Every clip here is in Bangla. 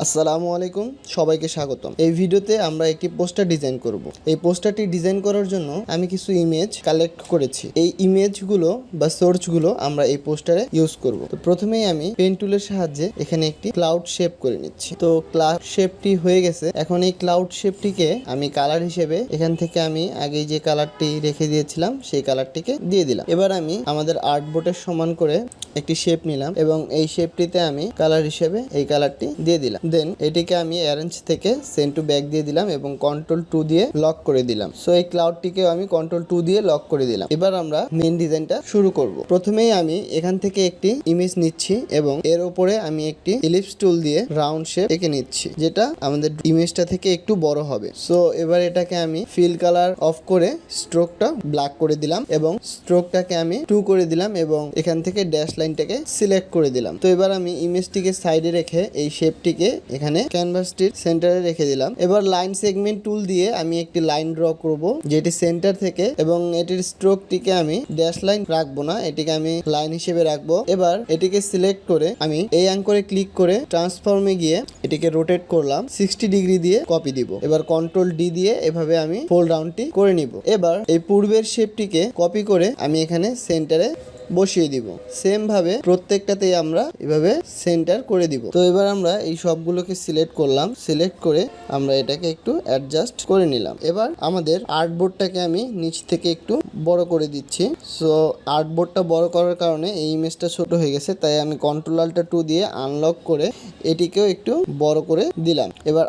আসসালামু আলাইকুম, সবাইকে স্বাগতম। এই ভিডিওতে আমরা একটি পোস্টার ডিজাইন করব। এই পোস্টারটি ডিজাইন করার জন্য আমি কিছু ইমেজ কালেক্ট করেছি। এই ইমেজগুলো বা সোর্সগুলো আমরা এই পোস্টারে ইউজ করব। তো প্রথমেই আমি পেন টুলের সাহায্যে এখানে একটি ক্লাউড শেপ করে নিচ্ছি। তো ক্লাউড শেপটি হয়ে গেছে। এখন এই ক্লাউড শেপটিকে আমি কালার হিসেবে এখান থেকে আমি আগে যে কালারটি রেখে দিয়েছিলাম সেই কালারটিকে দিয়ে দিলাম। এবার আমি আমাদের আর্টবোর্ডের সমান করে একটি শেপ নিলাম এবং এই শেপটিতে আমি কালার হিসেবে এই কালারটি দিয়ে দিলাম। দেন এটিকে আমি অ্যারেঞ্জ থেকে সেন্ড টু ব্যাক দিয়ে দিলাম এবং কন্ট্রোল 2 দিয়ে লক করে দিলাম। সো এই ক্লাউডটিকে আমি কন্ট্রোল 2 দিয়ে লক করে দিলাম। এবার আমরা মেইন ডিজাইনটা শুরু করব। প্রথমেই আমি এখান থেকে একটি ইমেজ নিচ্ছি এবং এর উপরে আমি একটি ইলিপস টুল দিয়ে রাউন্ড শেপ এঁকে নিচ্ছি, যেটা আমাদের ইমেজটা থেকে একটু বড় হবে। সো এবার এটাকে আমি ফিল কালার অফ করে স্ট্রোকটা ব্ল্যাক করে দিলাম এবং স্ট্রোকটাকে আমি 2 করে দিলাম এবং এখান থেকে ড্যাশ লাইনটাকে সিলেক্ট করে দিলাম। তো এবার আমি ইমেজটিকে সাইডে রেখে এই শেপটিকে এখানে ক্যানভাসটির সেন্টারে রেখে দিলাম। এবার লাইন সেগমেন্ট টুল দিয়ে আমি একটি লাইন ড্র করব, যেটি সেন্টার থেকে, এবং এটির স্ট্রোকটিকে আমি ড্যাশ লাইন রাখবো না, এটিকে আমি লাইন হিসেবে রাখবো। এবার এটিকে সিলেক্ট করে আমি এই অ্যাঙ্করে ক্লিক করে ট্রান্সফর্মে গিয়ে এটিকে রোটেট করলাম, 60 ডিগ্রি দিয়ে কপি দিব। এবার কন্ট্রোল-D দিয়ে এভাবে আমি ফোল্ড ডাউনটি করে নিব। এবার এই পূর্বের শেপটিকে কপি করে আমি এখানে সেন্টারে বসিয়ে দিব। সেম ভাবে প্রত্যেকটাতেই আমরা এভাবে সেন্টার করে দিব। তো এবার আমরা এই সবগুলোকে সিলেক্ট করলাম, সিলেক্ট করে আমরা এটাকে একটু অ্যাডজাস্ট করে নিলাম। এবার আমাদের আর্টবোর্ডটাকে আমি নিচ থেকে একটু বড় করে দিচ্ছি। সো আর্টবোর্ডটা বড় করার কারণে এই ইমেজটা ছোট হয়ে গেছে, তাই আমি কন্ট্রোল-Alt-2 দিয়ে আনলক করে এটিকেও একটু বড় করে দিলাম। এবার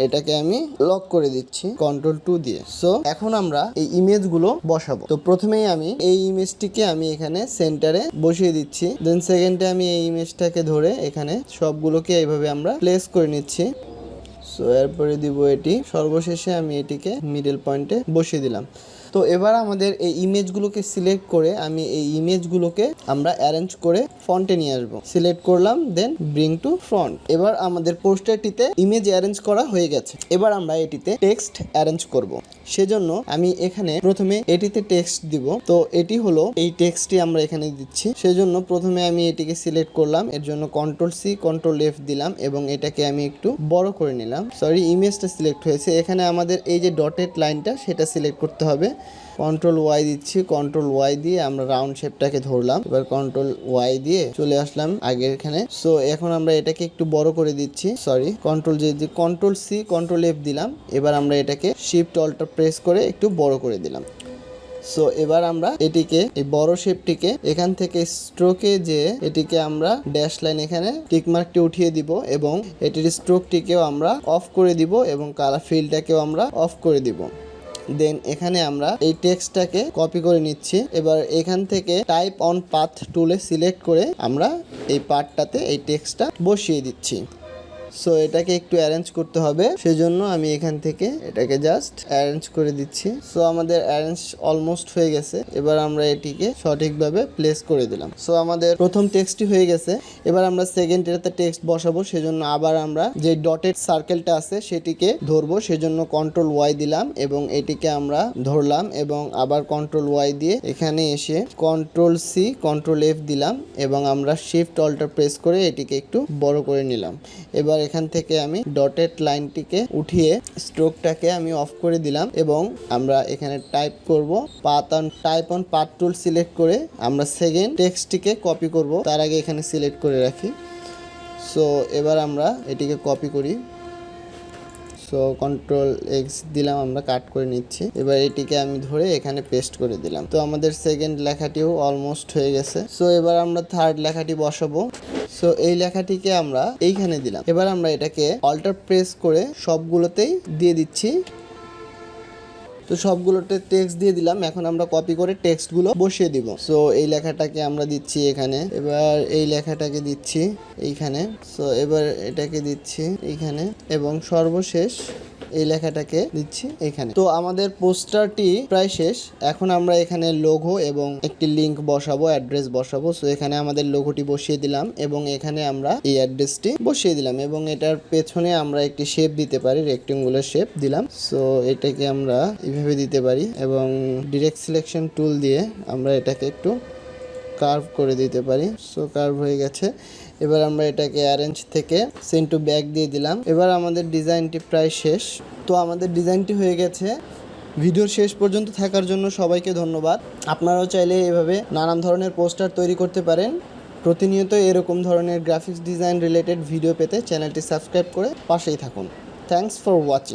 এটাকে আমি লক করে দিচ্ছি কন্ট্রোল-2 দিয়ে। সো এখন আমরা এই ইমেজগুলো বসাবো। তো প্রথমেই আমি এই ইমেজটিকে আমি এখানে সেন্টারে বসিয়ে দিচ্ছি। দেন সেকেন্ডে আমি এই ইমেজটাকে ধরে এখানে সবগুলোকে এইভাবে আমরা প্লেস করে নিচ্ছি। সো এরপরে দিব এটি, সর্বশেষে আমি এটিকে মিডল পয়েন্টে বসিয়ে দিলাম। তো এবার আমাদের এই ইমেজগুলোকে সিলেক্ট করে আমি এই ইমেজগুলোকে আমরা অ্যারেঞ্জ করে ফন্টে নিয়ে আসবো। সিলেক্ট করলাম, দেন ব্রিং টু ফ্রন্ট। এবার আমাদের পোস্টারটিতে ইমেজ অ্যারেঞ্জ করা হয়ে গেছে। এবার আমরা এটিতে টেক্সট অ্যারেঞ্জ করব। সেজন্য আমি এখানে প্রথমে এটিতে টেক্সট দিব। তো এটি হলো এই টেক্সটটি আমরা এখানে দিচ্ছি। সেজন্য প্রথমে আমি এটিকে সিলেক্ট করলাম, এর জন্য কন্ট্রোল-C কন্ট্রোল-F দিলাম এবং এটাকে আমি একটু বড় করে নিলাম। সরি, ইমেজটা সিলেক্ট হয়েছে, এখানে আমাদের এই যে ডটেড লাইনটা সেটা সিলেক্ট করতে হবে। কন্ট্রোল-Y দিচ্ছি, কন্ট্রোল-Y দিয়ে আমরা রাউন্ড শেপটাকে ধরলাম। এবার কন্ট্রোল-Y দিয়ে চলে আসলাম আগের এখানে। সো এখন আমরা এটাকে একটু বড় করে দিচ্ছি। সরি, কন্ট্রোল-C কন্ট্রোল-F দিলাম। এবার আমরা এটাকে শিফট-Alt প্রেস করে একটু বড় করে দিলাম। সো এবার আমরা এটিকে, এই বড় শেপটিকে এখান থেকে স্ট্রোকে যে এটিকে আমরা ড্যাশ লাইন এখানে টিকমার্কটি উঠিয়ে দিব এবং এটির স্ট্রোকটিকেও আমরা অফ করে দিব এবং কালার ফিলটাকেও আমরা অফ করে দিব। দেন এখানে আমরা এই টেক্সটটাকে কপি করে নিচ্ছি। এবার এখান থেকে টাইপ অন পাথ টুলে সিলেক্ট করে আমরা এই পার্টটাতে এই টেক্সটটা বসিয়ে দিচ্ছি। সো এটাকে একটু অ্যারেঞ্জ করতে হবে, সেজন্য আমি এখান থেকে এটাকে জাস্ট অ্যারেঞ্জ করে দিচ্ছি। সো আমাদের অ্যারেঞ্জ অলমোস্ট হয়ে গেছে। এবার আমরা এটিকে সঠিকভাবে প্লেস করে দিলাম। সো আমাদের প্রথম টেক্সটটি হয়ে গেছে। এবার আমরা সেকেন্ড এটাতে টেক্সট বসাবো, সেজন্য আবার আমরা যে ডটেড সার্কেলটা আছে সেটিকে ধরবো। সেজন্য কন্ট্রোল-Y দিলাম এবং এটিকে আমরা ধরলাম এবং আবার কন্ট্রোল-Y দিয়ে এখানে এসে কন্ট্রোল-C কন্ট্রোল-F দিলাম এবং আমরা শিফট-Alt প্রেস করে এটিকে একটু বড় করে নিলাম। এবার এখান থেকে আমি ডটেড লাইনটিকে উঠিয়ে স্ট্রোকটাকে আমি অফ করে দিলাম এবং আমরা এখানে টাইপ করব type on path tool select করে আমরা সেকেন্ড টেক্সটটিকে কপি করব। তার আগে এখানে সিলেক্ট করে রাখি। সো এবার আমরা এটিকে কপি করি। সো কন্ট্রোল-X দিলাম, আমরা কাট করে নিচ্ছি। এবার এটিকে আমি ধরে এখানে পেস্ট করে দিলাম। তো আমাদের সেকেন্ড লেখাটিও অলমোস্ট হয়ে গেছে। সো এবার আমরা থার্ড লেখাটি বসাবো। সো এই লেখাটিকে আমরা এইখানে দিলাম। এবার আমরা এটাকে অল্টার প্রেস করে সবগুলোতেই দিয়ে দিচ্ছি। তো সবগুলোতে টেক্সট দিয়ে দিলাম। এখন আমরা কপি করে টেক্সটগুলো বসিয়ে দিব। সো এই লেখাটাকে আমরা দিচ্ছি এখানে, এবার এই লেখাটাকে দিচ্ছি এইখানে, সো এবার এটাকে দিচ্ছি এইখানে এবং সর্বশেষ এই লেখাটাকে দিচ্ছি এখানে। তো আমাদের পোস্টারটি প্রায় শেষ। এখন আমরা এখানে লোগো এবং একটি লিংক বসাবো, অ্যাড্রেস বসাবো। সো এখানে আমাদের লোগোটি বসিয়ে দিলাম এবং এখানে আমরা এই অ্যাড্রেসটি বসিয়ে দিলাম এবং এটার পেছনে আমরা একটি শেপ দিতে পারি, রেক্টেঙ্গুলার শেপ দিলাম। সো এটাকে আমরা এইভাবে দিতে পারি এবং ডিরেক্ট সিলেকশন টুল দিয়ে আমরা এটাকে একটু কার্ভ করে দিতে পারি। সো কার্ভ হয়ে গেছে। এবার আমরা এটাকে অ্যারেঞ্জ থেকে সেন্ড টু ব্যাক দিয়ে দিলাম। এবার আমাদের ডিজাইনটি প্রায় শেষ। তো আমাদের ডিজাইনটি হয়ে গেছে। ভিডিওর শেষ পর্যন্ত থাকার জন্য সবাইকে ধন্যবাদ। আপনারাও চাইলে এভাবে নানান ধরনের পোস্টার তৈরি করতে পারেন। প্রতিনিয়ত এরকম ধরনের গ্রাফিক্স ডিজাইন রিলেটেড ভিডিও পেতে চ্যানেলটি সাবস্ক্রাইব করে পাশেই থাকুন। Thanks for watching.